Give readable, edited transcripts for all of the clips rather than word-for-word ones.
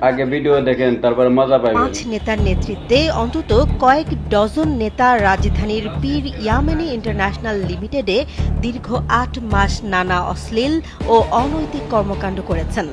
আগে ভিডিও দেখেন, তারপরে মজা পাবেন। 5 নেতার নেতৃত্বে অন্তত কয়েক ডজন নেতা রাজধানীর পীর ইয়ামেনী ইন্টারন্যাশনাল লিমিটেডে দীর্ঘ 8 মাস নানা অশ্লীল ও অনৈতিক কর্মকাণ্ড করেছেন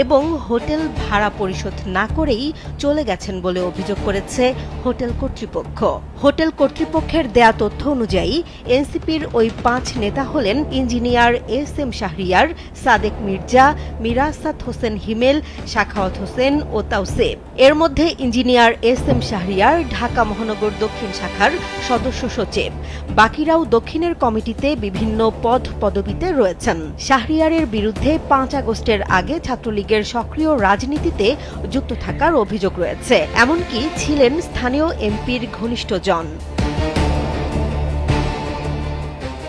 এবং হোটেল ভাড়া পরিশোধ না করেই চলে গেছেন বলে অভিযোগ করেছে হোটেল কর্তৃপক্ষ। হোটেল কর্তৃপক্ষের দেয়া তথ্য অনুযায়ী এনসিপির ওই 5 নেতা হলেন ইঞ্জিনিয়ার এস.এম. শাহরিয়ার, সাদেক মির্জা, মিরাসাত হোসেন হিমেল, সাখাওয়াত হোসেন ও তাওসেফ। এর মধ্যে ইঞ্জিনিয়ার এস.এম. শাহরিয়ার ঢাকা মহানগর দক্ষিণ শাখার সদস্য সচিব। বাকিরাও দক্ষিণের কমিটিতে বিভিন্ন পদ পদবিতে রয়েছেন। শাহরিয়ারের বিরুদ্ধে 5 আগস্টের আগে ছাত্রলীগের সক্রিয় রাজনীতিতে যুক্ত থাকার অভিযোগ রয়েছে, এমনকি ছিলেন স্থানীয় এমপির ঘনিষ্ঠজন।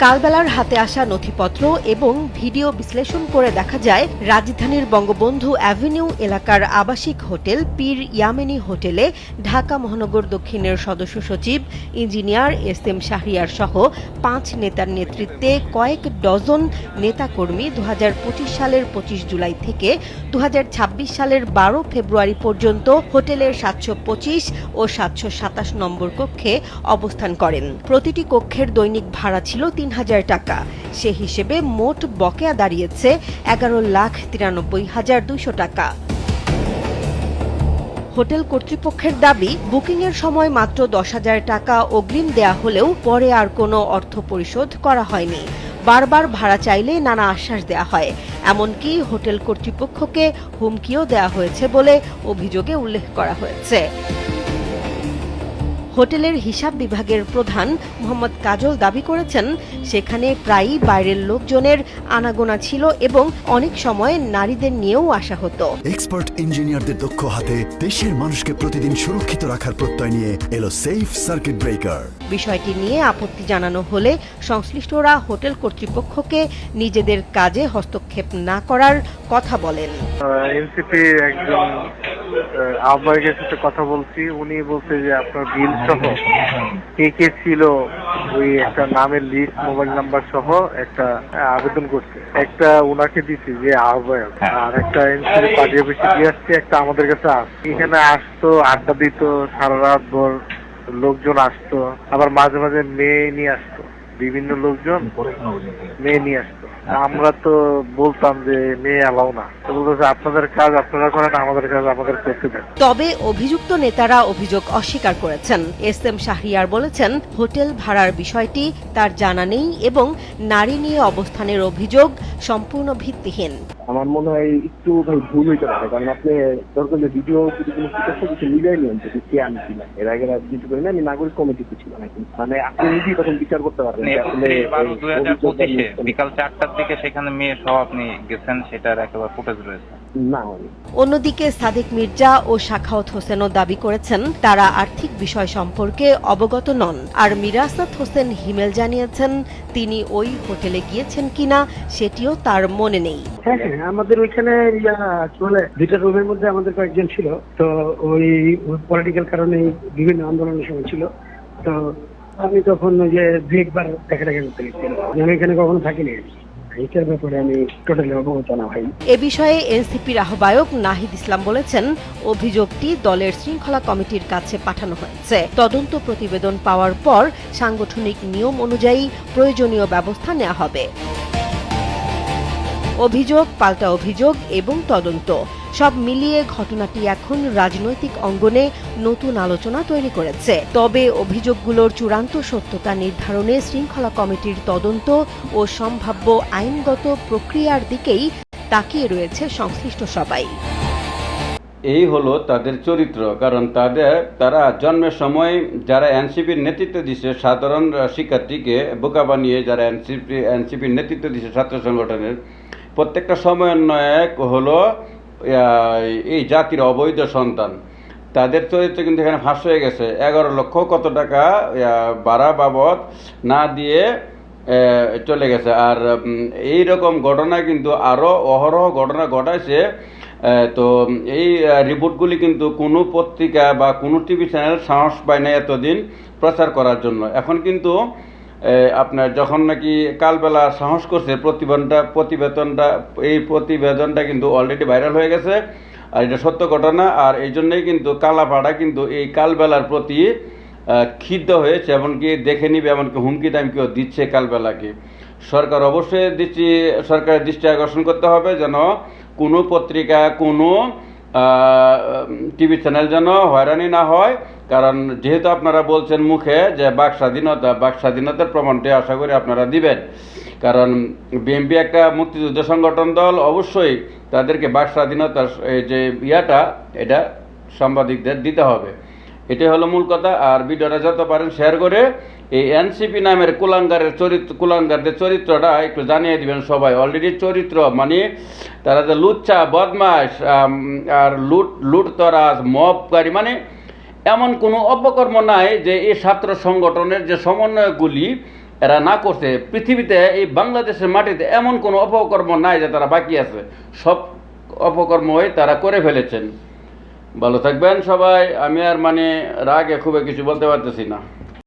কালবেলার হাতে আসা নথিপত্র এবং ভিডিও বিশ্লেষণ করে দেখা যায়, রাজধানীর বঙ্গবন্ধু অ্যাভিনিউ এলাকার আবাসিক হোটেল পীর ইয়ামেনী হোটেলে ঢাকা মহানগর দক্ষিণের সদস্য সচিব ইঞ্জিনিয়ার এস.এম. শাহরিয়ার সহ 5 নেতার নেতৃত্বে কয়েক ডজন নেতাকর্মী 2025 সালের 25 জুলাই থেকে 2026 সালের 12 ফেব্রুয়ারি পর্যন্ত হোটেলের 725 ও 727 নম্বর কক্ষে অবস্থান করেন। প্রতিটি কক্ষের দৈনিক ভাড়া ছিল 3,000 টাকা। সে হিসেবে মোট বকেয়া দাঁড়িয়েছে 11,93,200 টাকা। হোটেল কর্তৃপক্ষের দাবি, বুকিংয়ের সময় মাত্র 10,000 টাকা অগ্রিম দেয়া হলেও পরে আর কোনো অর্থ পরিশোধ করা হয়নি। বারবার ভাড়া চাইলে নানা আশ্বাস দেয়া হয়, এমনকি হোটেল কর্তৃপক্ষকে হুমকিও দেয়া হয়েছে বলে অভিযোগে উল্লেখ করা হয়েছে। হোটেলের হিসাব বিভাগের প্রধান মোহাম্মদ কাজল দাবি করেছেন, সেখানে প্রায়ই বাইরের লোকজনের আনাগোনা ছিল এবং অনেক সময় নারীদের নিয়েও আসা হতো। এক্সপার্ট ইঞ্জিনিয়ারদের দক্ষ হাতে দেশের মানুষকে প্রতিদিন সুরক্ষিত রাখার প্রত্যয় নিয়ে এলো সেফ সার্কিট ব্রেকার। বিষয়টি নিয়ে আপত্তি জানানো হলে সংশ্লিষ্টরা হোটেল কর্তৃপক্ষকে নিজেদের কাজে হস্তক্ষেপ না করার কথা বলেন। এনসিপি একজন আহ্বায়কের সাথে কথা বলছি, উনি বলছে যে আপনার বিল সহ কে কে ছিল ওই একটা নামের লিস্ট, মোবাইল নাম্বার সহ একটা আবেদন করছে। একটা উনাকে দিছি যে আহ্বায়ক, আর একটা এনসিপি পার্টি অফিসে দিয়ে আসছে, একটা আমাদের কাছে আসছে। এখানে আসতো, আড্ডা দিত, সারা রাত ভর লোকজন আসতো, আবার মাঝে মাঝে মেয়ে নিয়ে আসতো, বিভিন্ন লোকজন মেয়ে নিয়ে আসতো। আমরা তো বলতাম যে মেয়ে এলাও না, তো বলতো আপনাদের কাজ আপনারা করেন, আমাদের কাজ আমাদের করতে দেন। তবে অভিযুক্ত নেতারা অভিযোগ অস্বীকার করেছেন। এস.এম. শাহরিয়ার বলেছেন, হোটেল ভাড়ার বিষয়টি তার জানা নেই এবং নারী নিয়ে অবস্থানের অভিযোগ সম্পূর্ণ ভিত্তিহীন। আমার মনে হয় একটু ভুল হইতে পারে, কারণ আপনি দরকার ভিডিও যদি কোনো কিছু মিলাই নিন যে কে আমি ছিলাম, এর আগে কিছু করি না, আমি নাগরিক কমিটিতে ছিলাম, মানে আপনি নিজেই তখন বিচার করতে পারবেন। 2025 বিকাল 4টার দিকে সেখানে মেয়ে সহ আপনি গেছেন, সেটার একেবারে ফুটেজ রয়েছে। অন্যদিকে সাদেক মির্জা ও সাখাওয়াত হোসেনও দাবি করেছেন, তারা আর্থিক বিষয় সম্পর্কে অবগত নন। আর মিরাসাত হোসেন হিমেল জানিয়েছেন, তিনি ওই হোটেলে গিয়েছেন কিনা সেটিও তার মনে নেই। হ্যাঁ, আমাদের ওইখানে চলে দুইটা রুমের মধ্যে আমাদের কয়েকজন ছিল, তো ওই পলিটিক্যাল কারণে বিভিন্ন আন্দোলনের সময় ছিল, তো আমি তখন ওই যে দু একবার দেখা করতে গেছিলাম। আমি এখানে কখনো থাকিনি, এটার ব্যাপারে আমি টোটালি অবগত না ভাই। এ বিষয়ে এনসিপির আহ্বায়ক নাহিদ ইসলাম বলেছেন, অভিযোগটি দলের শৃঙ্খলা কমিটির কাছে পাঠানো হয়েছে। তদন্ত প্রতিবেদন পাওয়ার পর সাংগঠনিক নিয়ম অনুযায়ী প্রয়োজনীয় ব্যবস্থা নেওয়া হবে। অভিযোগ, পাল্টা অভিযোগ এবং তদন্ত সব মিলিয়ে ঘটনাটি এখন রাজনৈতিক অঙ্গনে নতুন আলোচনা তৈরি করেছে। তবে অভিযোগগুলোর চূড়ান্ত সত্যতা নির্ধারণে শৃঙ্খলা কমিটির তদন্ত ও সম্ভাব্য আইনগত প্রক্রিয়ার দিকেই তাকিয়ে রয়েছে সংশ্লিষ্ট সবাই। এই হলো তাদের চরিত্র, কারণ তারা জন্মের সময় যারা এনসিপির নেতৃত্ব দিচ্ছে, সাধারণ শিক্ষার্থীকে বোকা বানিয়ে যারা এনসিপির নেতৃত্ব দিচ্ছে ছাত্র সংগঠনের, প্রত্যেকটা সমন্বয়ক হলো এই জাতির অবৈধ সন্তান। তাদের চরিত্র কিন্তু এখানে ফাঁস হয়ে গেছে। 11 লক্ষ কত টাকা ভাড়া বাবদ না দিয়ে চলে গেছে। আর এই রকম ঘটনা কিন্তু আরও অহরহ ঘটনা ঘটাইছে। তো এই রিপোর্টগুলি কিন্তু কোনো পত্রিকা বা কোনো টিভি চ্যানেল সাহস পায় না এতদিন প্রচার করার জন্য। এখন কিন্তু আপনার যখন নাকি কালবেলা সাহস করছে, প্রতিবেদনটা কিন্তু অলরেডি ভাইরাল হয়ে গেছে। আর এটা সত্য ঘটনা। আর এই জন্যই কিন্তু কালাপাড়া কিন্তু এই কালবেলার প্রতি ক্ষিপ্ত হয়েছে, এমনকি দেখে নিবে, এমনকি হুমকি দামকিও দিচ্ছে কালবেলাকে। সরকার অবশ্যই সরকারের দৃষ্টি আকর্ষণ করতে হবে যেন কোনো পত্রিকা, কোনো টিভি চ্যানেল যেন হয়রানি না হয়। কারণ যেহেতু আপনারা বলছেন মুখে যে বাক স্বাধীনতার প্রমাণটি আশা করি আপনারা দিবেন। কারণ বিএনপি একটা মুক্তিযুদ্ধ সংগঠন দল, অবশ্যই তাদেরকে বাক স্বাধীনতার এই যে এটা সাংবাদিকদের দিতে হবে। এটাই হলো মূল কথা। আর ভিডিওটা যত পারেন শেয়ার করে এই এনসিপি নামের কুলাঙ্গারদের চরিত্রটা একটু জানিয়ে দিবেন সবাই। অলরেডি চরিত্র মানে তারা যে লুচ্চা, বদমাশ আর লুটতরাজ, মবকারী, মানে এমন কোনো অপকর্ম নাই যে এই ছাত্র সংগঠনের যে সমন্বয়গুলি এরা না করছে। পৃথিবীতে এই বাংলাদেশের মাটিতে এমন কোনো অপকর্ম নাই যে তারা বাকি আছে, সব অপকর্মই তারা করে ফেলেছেন। ভালো থাকবেন সবাই। আমি আর রাগে খুবই কিছু বলতে পারতেছি না।